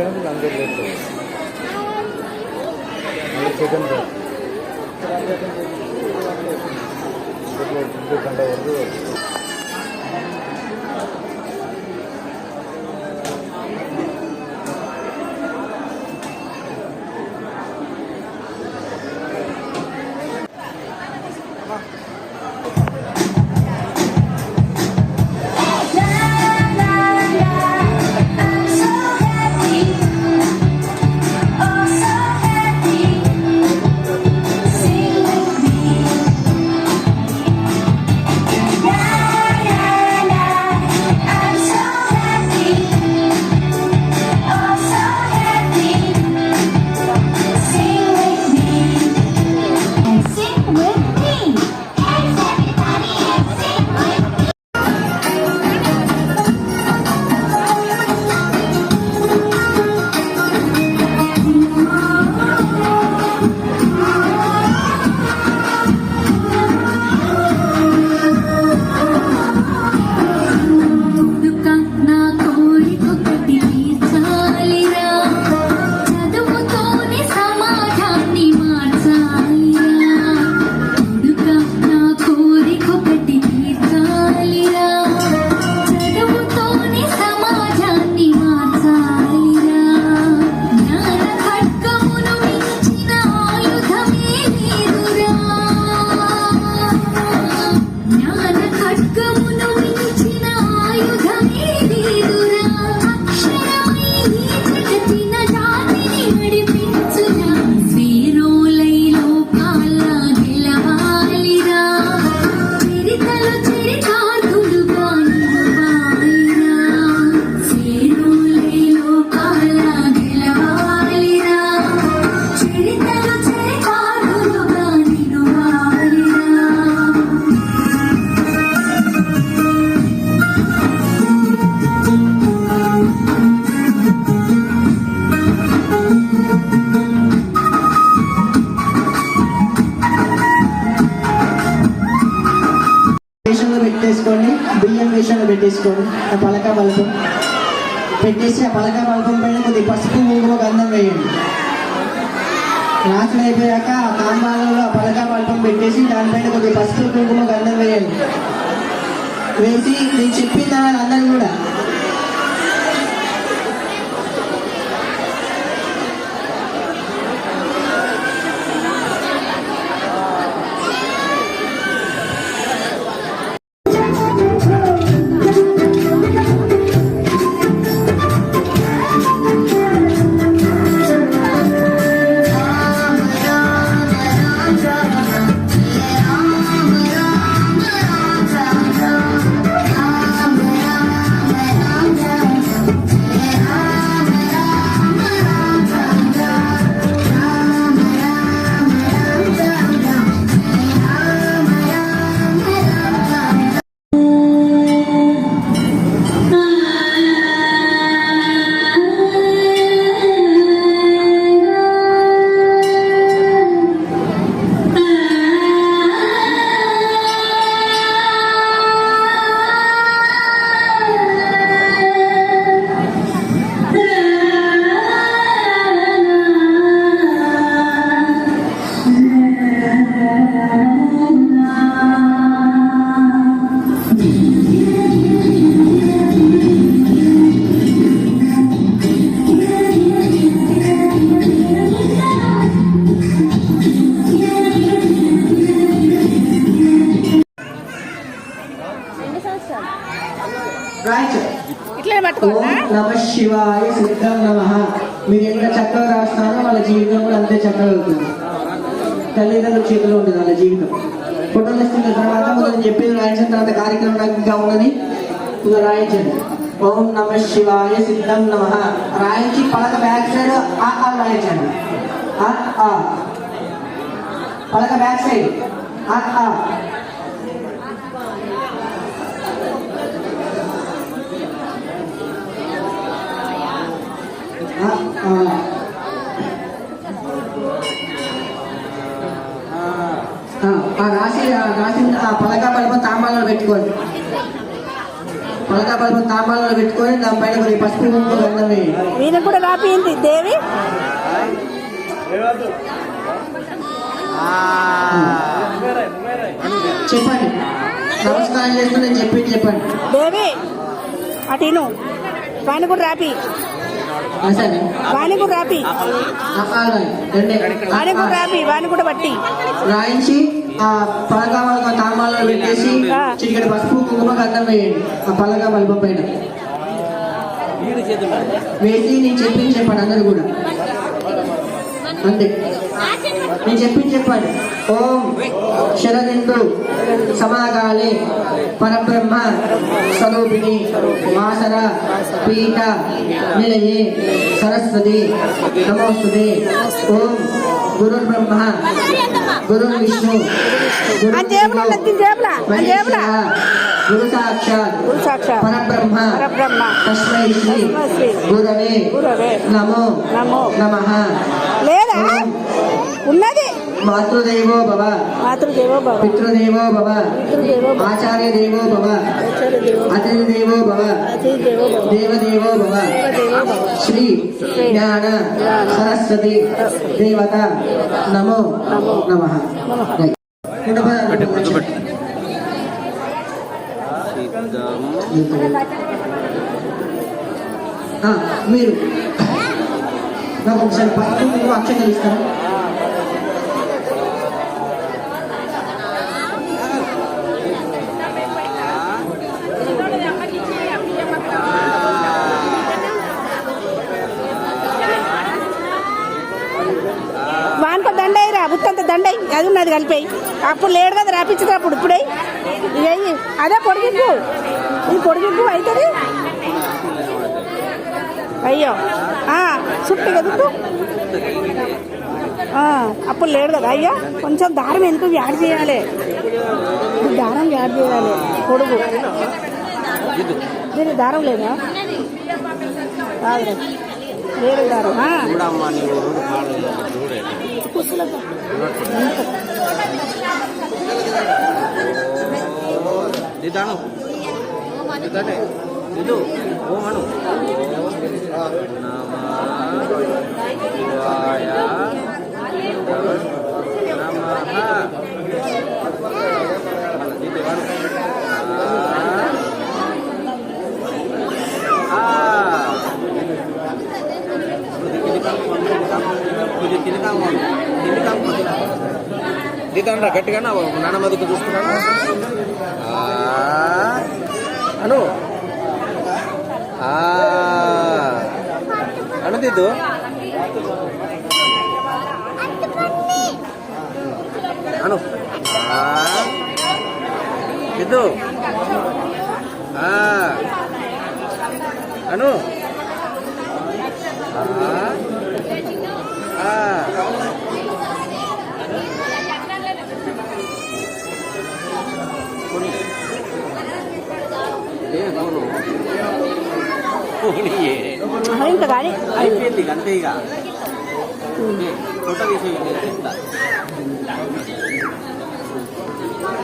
అయిపోయినప్పుడు అందరూ చేస్తారు మళ్ళీ చికెన్ గంట వరకు పెట్టేసుకోండి, బియ్యం వేషాలు పెట్టేసుకోండి. ఆ పలక బల్బం పెట్టేసి ఆ పలక బల్బం పైన కొద్ది పసుపు కుంకుమ గంధం వేయండి. రాత్రి అయిపోయాక ఆ తాంబాలలో ఆ పలక బల్బం పెట్టేసి దానిపైన కొద్ది పసుపు కుంకుమ గంధం వేయండి. వేసి నేను చెప్పిన అందరూ కూడా నమ శివాయ సిద్ధం నమ. మీరు ఎంత చక్కగా రాస్తారో వాళ్ళ జీవితం కూడా అంతే చక్కగా అవుతుంది. తల్లిదండ్రుల చేతిలో ఉంటుంది వాళ్ళ జీవితం. ఫోటోలు ఇస్తున్న తర్వాత మొదలు చెప్పేది రాయించిన తర్వాత కార్యక్రమం ఇంకా ఉన్నది రాయించండి. ఓం నమ శివాయ సిద్ధం నమ రాయించి పలక బ్యాక్ సైడ్ ఆ రాయించండి. పలక బ్యాక్ సైడ్ రాసిన ఆ పలక పలక తాంబాలలో పెట్టుకోండి. పలక పలుపు తాంబాలలో పెట్టుకొని దానిపైన కొన్ని పసుపు కుంకుమ గంధం వేయండి. వీళ్ళకి కూడా రాపియండి దేవి. చెప్పండి, నమస్కారం చేస్తూ నేను చెప్పింది చెప్పండి. దేవి అటు వాణి కూడా రాపి, సరే వాణి కూడా రాపి, వాణి కూడా రాపి, వాణి కూడా బట్టి రాయించి ఆ పలక తాంబాలలో పెట్టేసి చిటికెడు పసుపు కుంకుమ గంధం వేయండి. ఆ పలక పలుపు పైన వేసి నేను చెప్పింది చెప్పండి అందరు కూడా. అంతే, నేను చెప్పింది చెప్పండి. ఓం శరదిందు సమాకాలే పరబ్రహ్మ స్వరూపిణి వాసర పీఠ నిలయే సరస్వతి నమోస్తుతే. ఓం గురు బ్రహ్మ గురు విష్ణు గురు సాక్షాత్ పరబ్రహ్మ తస్మై శ్రీ గురవే నమో నమః. లేదా ఉన్నది మాతృదేవో భవ పితృదేవో భవ ఆచార్య దేవో భవ అతిథి దేవో భవ దేవదేవో భవ శ్రీ జ్ఞాన సరస్వతి దేవత నమో నమః. మీరు నాకు ఒకసారి పసుపు అక్షతలు ఇస్తారా? వానికో దండయ్యరా, బుత్తంత దండయి అది ఉన్నది కలిపాయి. అప్పుడు లేడు కదా రాపించదు, అప్పుడు ఇప్పుడే ఇవి అదే పొడిగింపు, ఇది పొడిగింపు అవుతుంది. అయ్యో చుట్టూ కదుట్టు, అప్పుడు లేడు కదా. అయ్యో కొంచెం దారం ఎందుకు యాడ్ చేయాలి, దారం యాడ్ చేయాలి. పొడుగు దీనికి దారం లేదా? వేరే దారం దిద్దాను గట్టిగా నాన్నమ్మదికి చూస్తున్నాను అను అనదిద్దు అను దిద్దు అను ఇంకా కానీ అయిపోయింది అంతే ఇక ఫోటో తీసి